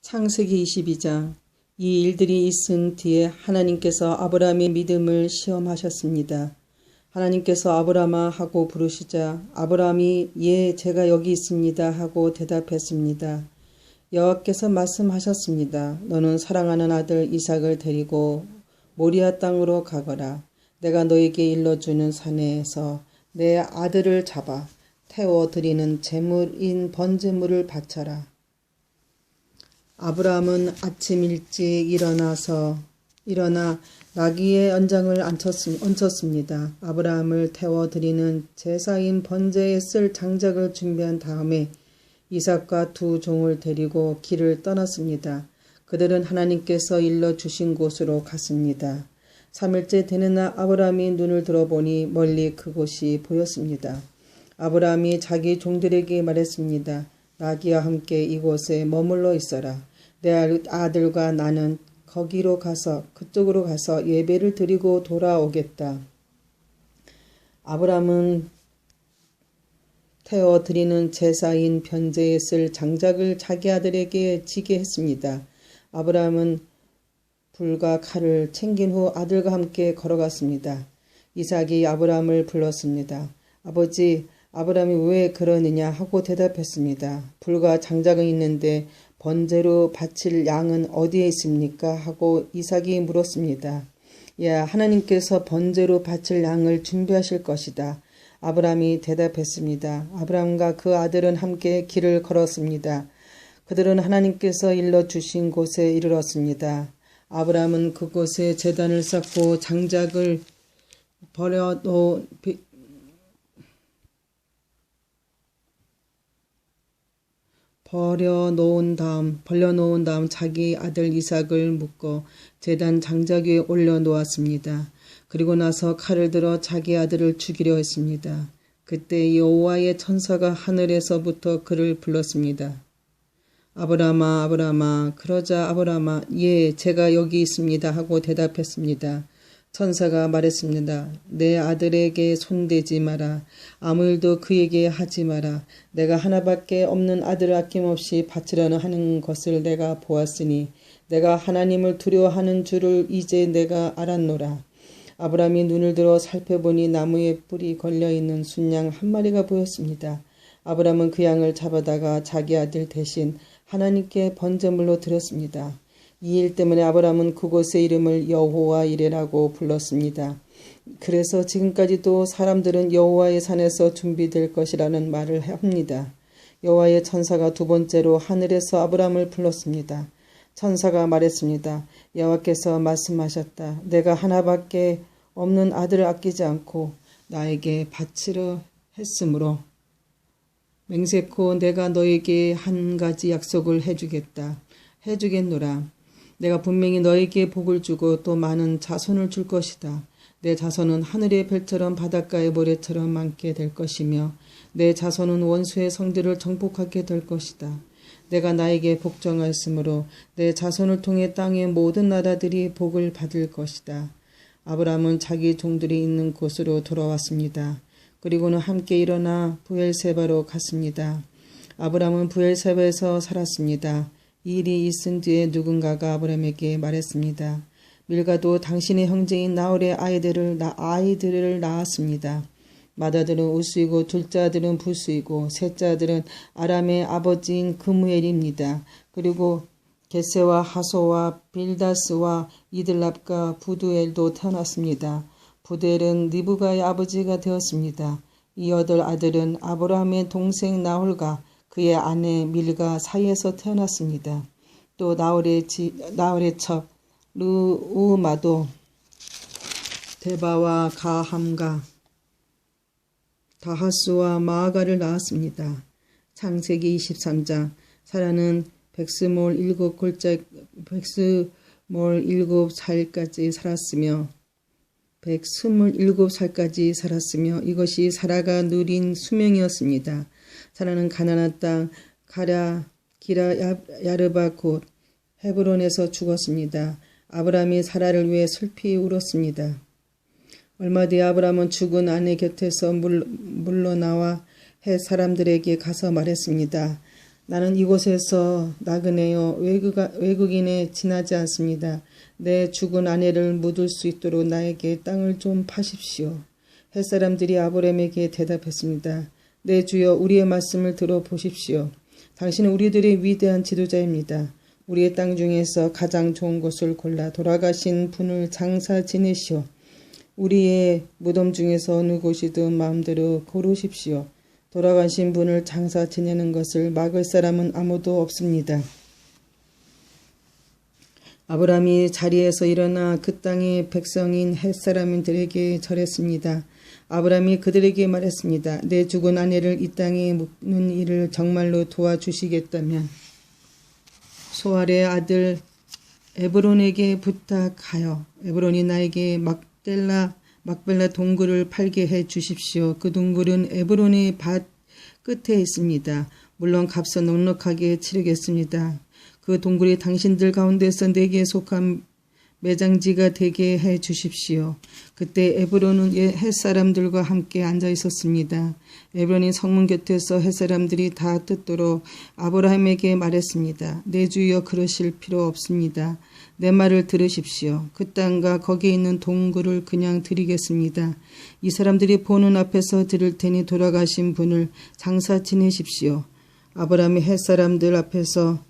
창세기 22장. 이 일들이 있은 뒤에 하나님께서 아브라함의 믿음을 시험하셨습니다. 하나님께서 아브라함아 하고 부르시자 아브라함이 예 제가 여기 있습니다 하고 대답했습니다. 여호와께서 말씀하셨습니다. 너는 사랑하는 아들 이삭을 데리고 모리아 땅으로 가거라. 내가 너에게 일러주는 산에서 내 아들을 잡아 태워 드리는 제물인 번제물을 바쳐라. 아브라함은 아침 일찍 일어나 나귀의 연장을 얹혔습니다. 아브라함을 태워 드리는 제사인 번제에 쓸 장작을 준비한 다음에 이삭과 두 종을 데리고 길을 떠났습니다. 그들은 하나님께서 일러주신 곳으로 갔습니다. 3일째 되는 날 아브라함이 눈을 들어보니 멀리 그곳이 보였습니다. 아브라함이 자기 종들에게 말했습니다. 나귀와 함께 이곳에 머물러 있어라. 내 아들과 나는 그쪽으로 가서 예배를 드리고 돌아오겠다. 아브라함은 태워 드리는 제사인 번제에 쓸 장작을 자기 아들에게 지게 했습니다. 아브라함은 불과 칼을 챙긴 후 아들과 함께 걸어갔습니다. 이삭이 아브라함을 불렀습니다. 아버지, 아브라함이 왜 그러느냐 하고 대답했습니다. 불과 장작은 있는데 번제로 바칠 양은 어디에 있습니까? 하고 이삭이 물었습니다. 야, 하나님께서 번제로 바칠 양을 준비하실 것이다. 아브라함이 대답했습니다. 아브라함과 그 아들은 함께 길을 걸었습니다. 그들은 하나님께서 일러주신 곳에 이르렀습니다. 아브라함은 그곳에 제단을 쌓고 장작을 벌려놓은 다음 자기 아들 이삭을 묶어 제단 장작 위에 올려놓았습니다. 그리고 나서 칼을 들어 자기 아들을 죽이려 했습니다. 그때 여호와의 천사가 하늘에서부터 그를 불렀습니다. 아브라함아, 아브라함아. 그러자 아브라함아, 예, 제가 여기 있습니다 하고 대답했습니다. 천사가 말했습니다. 내 아들에게 손대지 마라. 아무 일도 그에게 하지 마라. 내가 하나밖에 없는 아들을 아낌없이 바치려는 하는 것을 내가 보았으니 내가 하나님을 두려워하는 줄을 이제 내가 알았노라. 아브라함이 눈을 들어 살펴보니 나무에 뿔이 걸려있는 순양 한 마리가 보였습니다. 아브라함은 그 양을 잡아다가 자기 아들 대신 하나님께 번제물로 드렸습니다. 이 일 때문에 아브라함은 그곳의 이름을 여호와 이레라고 불렀습니다. 그래서 지금까지도 사람들은 여호와의 산에서 준비될 것이라는 말을 합니다. 여호와의 천사가 두 번째로 하늘에서 아브라함을 불렀습니다. 천사가 말했습니다. 여호와께서 말씀하셨다. 내가 하나밖에 없는 아들을 아끼지 않고 나에게 바치려 했으므로 맹세코 내가 너에게 한 가지 약속을 해주겠노라. 내가 분명히 너에게 복을 주고 또 많은 자손을 줄 것이다. 내 자손은 하늘의 별처럼 바닷가의 모래처럼 많게 될 것이며 내 자손은 원수의 성들을 정복하게 될 것이다. 내가 나에게 복종하였으므로 내 자손을 통해 땅의 모든 나라들이 복을 받을 것이다. 아브라함은 자기 종들이 있는 곳으로 돌아왔습니다. 그리고는 함께 일어나 부엘세바로 갔습니다. 아브라함은 부엘세바에서 살았습니다. 이 일이 있은 뒤에 누군가가 아브라함에게 말했습니다. 밀가도 당신의 형제인 나홀의 아이들을 낳았습니다. 맏아들은 우스이고 둘째 아들은 부스이고 셋째 아들은 아람의 아버지인 그무엘입니다. 그리고 게세와 하소와 빌다스와 이들랍과 부두엘도 태어났습니다. 부두엘은 리브가의 아버지가 되었습니다. 이 8아들은 아브라함의 동생 나홀과 그의 아내 밀가 사이에서 태어났습니다. 또 나홀의 첩 르우마도 데바와 가함과 다하스와 마아가를 낳았습니다. 창세기 23장. 사라는 백스몰 7살까지 살았으며 이것이 사라가 누린 수명이었습니다. 사라는 가나안 땅 기랴야르바 곧 헤브론에서 죽었습니다. 아브라함이 사라를 위해 슬피 울었습니다. 얼마 뒤에 아브라함은 죽은 아내 곁에서 물러나와 헷 사람들에게 가서 말했습니다. 나는 이곳에서 나그네요 외국인에 지나지 않습니다. 내 죽은 아내를 묻을 수 있도록 나에게 땅을 좀 파십시오. 햇사람들이 아브라함에게 대답했습니다. 네 주여, 우리의 말씀을 들어보십시오. 당신은 우리들의 위대한 지도자입니다. 우리의 땅 중에서 가장 좋은 곳을 골라 돌아가신 분을 장사 지내시오. 우리의 무덤 중에서 어느 곳이든 마음대로 고르십시오. 돌아가신 분을 장사 지내는 것을 막을 사람은 아무도 없습니다. 아브라함이 자리에서 일어나 그 땅의 백성인 햇사람들에게 절했습니다. 아브라함이 그들에게 말했습니다. 내 죽은 아내를 이 땅에 묻는 일을 정말로 도와주시겠다면 소알의 아들 에브론에게 부탁하여 에브론이 나에게 막벨라 동굴을 팔게 해 주십시오. 그 동굴은 에브론의 밭 끝에 있습니다. 물론 값은 넉넉하게 치르겠습니다. 그 동굴이 당신들 가운데서 내게 속한 매장지가 되게 해 주십시오. 그때 에브론은 햇사람들과 함께 앉아 있었습니다. 에브론이 성문 곁에서 햇사람들이 다 듣도록 아브라함에게 말했습니다. 내 주여, 그러실 필요 없습니다. 내 말을 들으십시오. 그 땅과 거기에 있는 동굴을 그냥 드리겠습니다. 이 사람들이 보는 앞에서 드릴 테니 돌아가신 분을 장사 지내십시오. 아브라함이 햇사람들 앞에서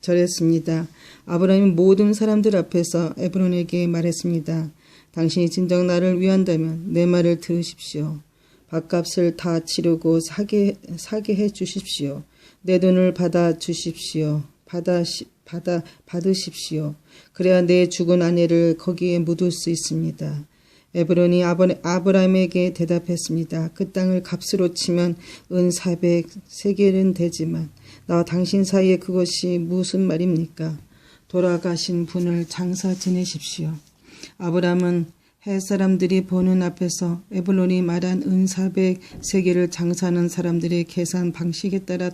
절했습니다. 아브라함이 모든 사람들 앞에서 에브론에게 말했습니다. 당신이 진정 나를 위한다면 내 말을 들으십시오. 밥값을 다 치르고 사게 해 주십시오. 내 돈을 받아 주십시오. 받으십시오. 그래야 내 죽은 아내를 거기에 묻을 수 있습니다. 에브론이 아브라함에게 대답했습니다. 그 땅을 값으로 치면 은 400세겔은 되지만 나와 당신 사이에 그것이 무슨 말입니까? 돌아가신 분을 장사 지내십시오. 아브라함은 햇사람들이 보는 앞에서 에브론이 말한 은 400세겔을 장사하는 사람들의 계산 방식에 따라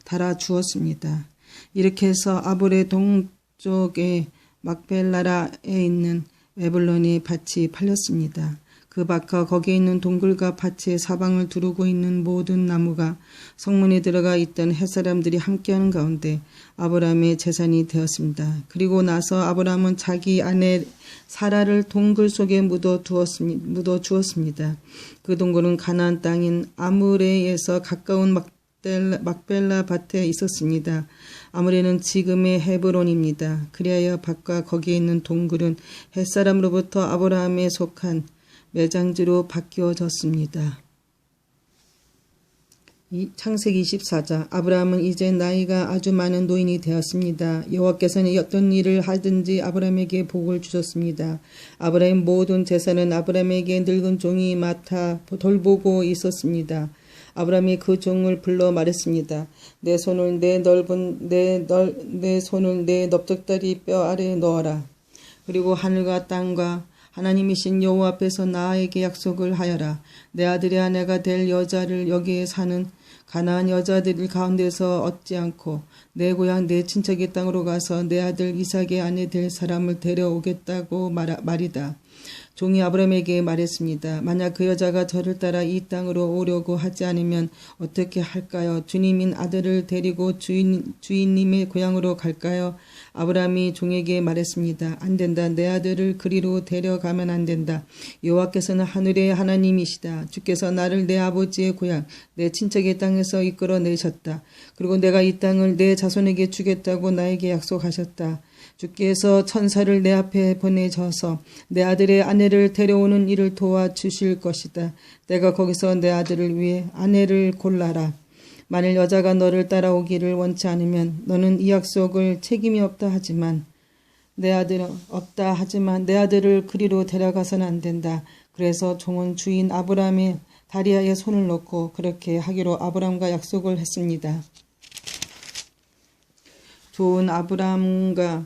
달아주었습니다. 이렇게 해서 아볼의 동쪽의 막벨라라에 있는 에블론이 밭이 팔렸습니다. 그 밭과 거기에 있는 동굴과 밭의 사방을 두르고 있는 모든 나무가 성문에 들어가 있던 햇사람들이 함께하는 가운데 아브라함의 재산이 되었습니다. 그리고 나서 아브라함은 자기 아내 사라를 동굴 속에 묻어 주었습니다. 그 동굴은 가나안 땅인 아므레에서 가까운 막벨라 밭에 있었습니다. 아므레는 지금의 헤브론입니다. 그리하여 밭과 거기에 있는 동굴은 햇사람으로부터 아브라함에 속한 매장지로 바뀌어졌습니다. 창세기 24장. 아브라함은 이제 나이가 아주 많은 노인이 되었습니다. 여호와께서는 어떤 일을 하든지 아브라함에게 복을 주셨습니다. 아브라함의 모든 재산은 아브라함에게 늙은 종이 맡아 돌보고 있었습니다. 아브라함이 그 종을 불러 말했습니다. 내 손을 내 넓적다리 뼈 아래에 넣어라. 그리고 하늘과 땅과 하나님이신 여호와 앞에서 나에게 약속을 하여라. 내 아들의 아내가 될 여자를 여기에 사는 가나안 여자들 가운데서 얻지 않고 내 고향 내 친척의 땅으로 가서 내 아들 이삭의 아내 될 사람을 데려오겠다고 말이다. 종이 아브라함에게 말했습니다. 만약 그 여자가 저를 따라 이 땅으로 오려고 하지 않으면 어떻게 할까요? 주님인 아들을 데리고 주인님의 고향으로 갈까요? 아브라함이 종에게 말했습니다. 안 된다. 내 아들을 그리로 데려가면 안 된다. 여호와께서는 하늘의 하나님이시다. 주께서 나를 내 아버지의 고향, 내 친척의 땅에서 이끌어내셨다. 그리고 내가 이 땅을 내 자손에게 주겠다고 나에게 약속하셨다. 주께서 천사를 내 앞에 보내셔서 내 아들의 아내를 데려오는 일을 도와주실 것이다. 내가 거기서 내 아들을 위해 아내를 골라라. 만일 여자가 너를 따라오기를 원치 않으면 너는 이 약속을 책임이 없다 하지만 내 아들을 그리로 데려가서는 안 된다. 그래서 종은 주인 아브라함의 다리아에 손을 넣고 그렇게 하기로 아브라함과 약속을 했습니다. 좋은 아브라함의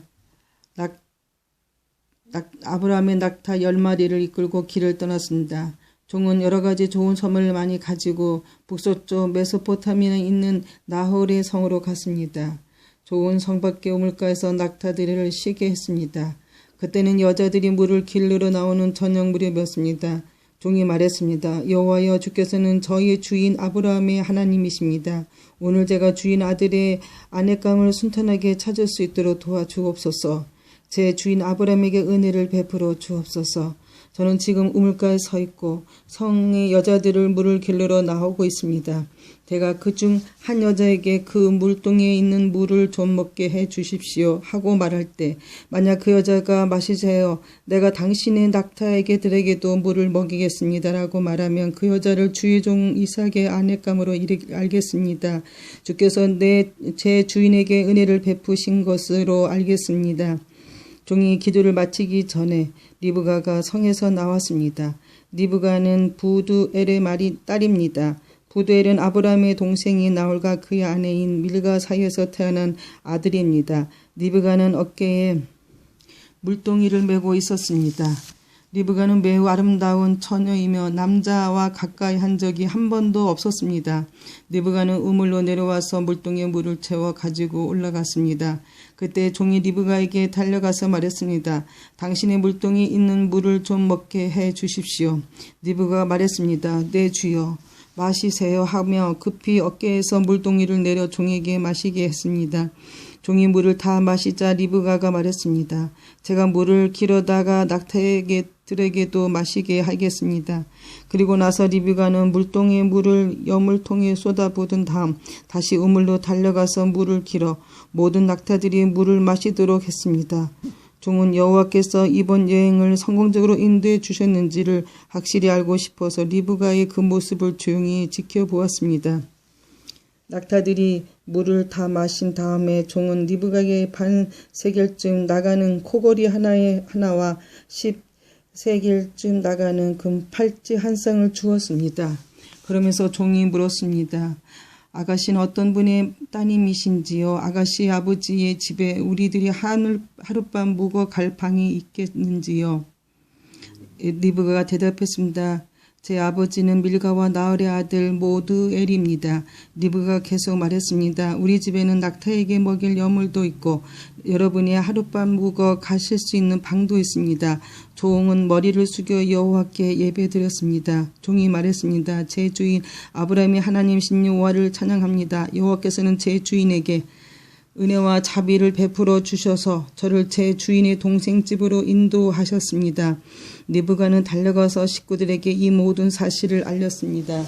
낙타 10마리를 이끌고 길을 떠났습니다. 종은 여러 가지 좋은 선물을 많이 가지고 북서쪽 메소포타미아에 있는 나홀의 성으로 갔습니다. 좋은 성밖의 우물가에서 낙타들을 쉬게 했습니다. 그때는 여자들이 물을 길르러 나오는 저녁 무렵이었습니다. 종이 말했습니다. 여호와여, 주께서는 저희 주인 아브라함의 하나님이십니다. 오늘 제가 주인 아들의 아내감을 순탄하게 찾을 수 있도록 도와주옵소서. 제 주인 아브라함에게 은혜를 베풀어 주옵소서. 저는 지금 우물가에 서 있고 성의 여자들을 물을 길러러 나오고 있습니다. 제가 그중 한 여자에게 그 물동에 있는 물을 좀 먹게 해 주십시오 하고 말할 때, 만약 그 여자가 마시세요, 내가 당신의 낙타에게 들에게도 물을 먹이겠습니다 라고 말하면 그 여자를 주의 종 이삭의 아내감으로 알겠습니다. 주께서 제 주인에게 은혜를 베푸신 것으로 알겠습니다. 종이 기도를 마치기 전에 리브가가 성에서 나왔습니다. 리브가는 부두엘의 딸입니다. 부두엘은 아브라함의 동생이 나홀과 그의 아내인 밀가 사이에서 태어난 아들입니다. 리브가는 어깨에 물동이를 메고 있었습니다. 리브가는 매우 아름다운 처녀이며 남자와 가까이 한 적이 한 번도 없었습니다. 리브가는 우물로 내려와서 물동에 물을 채워 가지고 올라갔습니다. 그때 종이 리브가에게 달려가서 말했습니다. 당신의 물동이 있는 물을 좀 먹게 해 주십시오. 리브가가 말했습니다. 네 주여, 마시세요 하며 급히 어깨에서 물동이를 내려 종에게 마시게 했습니다. 종이 물을 다 마시자 리브가가 말했습니다. 제가 물을 길어다가 낙타들에게도 마시게 하겠습니다. 그리고 나서 리브가는 물동의 물을 여물통에 쏟아부은 다음 다시 우물로 달려가서 물을 길어 모든 낙타들이 물을 마시도록 했습니다. 종은 여호와께서 이번 여행을 성공적으로 인도해 주셨는지를 확실히 알고 싶어서 리브가의 그 모습을 조용히 지켜보았습니다. 낙타들이 물을 다 마신 다음에 종은 리브가에게 반 세겔쯤 나가는 코걸이 하나와 10세겔쯤 나가는 금 팔찌 한 쌍을 주었습니다. 그러면서 종이 물었습니다. 아가씨는 어떤 분의 따님이신지요? 아가씨 아버지의 집에 우리들이 하룻밤 묵어 갈 방이 있겠는지요? 리브가가 대답했습니다. 제 아버지는 밀가와 나홀의 아들 모드엘입니다. 리브가가 계속 말했습니다. 우리 집에는 낙타에게 먹일 여물도 있고 여러분이 하룻밤 묵어 가실 수 있는 방도 있습니다. 종은 머리를 숙여 여호와께 예배드렸습니다. 종이 말했습니다. 제 주인 아브라함의 하나님이신 여호와를 찬양합니다. 여호와께서는 제 주인에게 은혜와 자비를 베풀어 주셔서 저를 제 주인의 동생 집으로 인도하셨습니다. 리브가는 달려가서 식구들에게 이 모든 사실을 알렸습니다.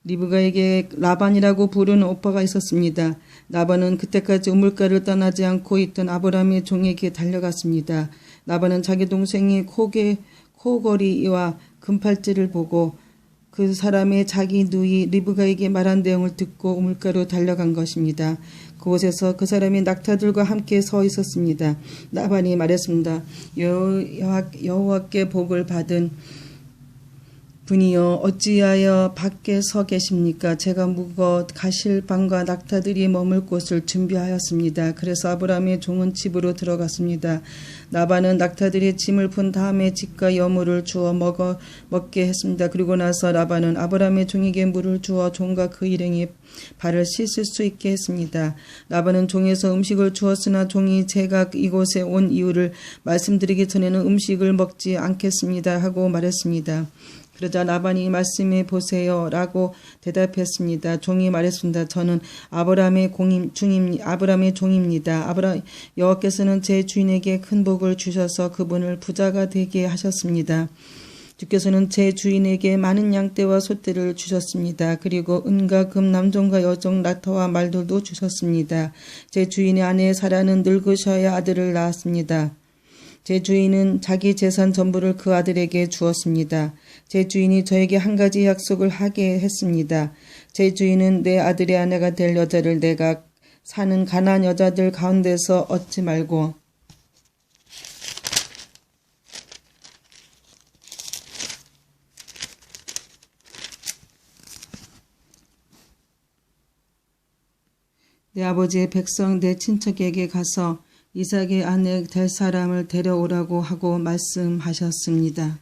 리브가에게 라반이라고 부르는 오빠가 있었습니다. 라반은 그때까지 우물가를 떠나지 않고 있던 아브라함의 종에게 달려갔습니다. 라반은 자기 동생이 코걸이와 금팔찌를 보고 그 사람의 자기 누이 리브가에게 말한 내용을 듣고 우물가로 달려간 것입니다. 그곳에서 그 사람이 낙타들과 함께 서 있었습니다. 라반이 말했습니다. 여호와께 복을 받은 분이여, 어찌하여 밖에 서 계십니까? 제가 묵어 가실 방과 낙타들이 머물 곳을 준비하였습니다. 그래서 아브라함의 종은 집으로 들어갔습니다. 라반은 낙타들의 짐을 푼 다음에 집과 여물을 주어 먹게 했습니다. 그리고 나서 라반은 아브라함의 종에게 물을 주어 종과 그 일행이 발을 씻을 수 있게 했습니다. 라반은 종에서 음식을 주었으나 종이 제가 이곳에 온 이유를 말씀드리기 전에는 음식을 먹지 않겠습니다 하고 말했습니다. 그러자 라반이 말씀해 보세요 라고 대답했습니다. 종이 말했습니다. 저는 아브라함의 종입니다. 여호와께서는 제 주인에게 큰 복을 주셔서 그분을 부자가 되게 하셨습니다. 주께서는 제 주인에게 많은 양떼와 소떼를 주셨습니다. 그리고 은과 금, 남종과 여종, 낙타와 말들도 주셨습니다. 제 주인의 아내 사라는 늙으셔야 아들을 낳았습니다. 제 주인은 자기 재산 전부를 그 아들에게 주었습니다. 제 주인이 저에게 한 가지 약속을 하게 했습니다. 제 주인은 내 아들의 아내가 될 여자를 내가 사는 가나안 여자들 가운데서 얻지 말고 내 아버지의 백성 내 친척에게 가서 이삭의 아내 될 사람을 데려오라고 하고 말씀하셨습니다.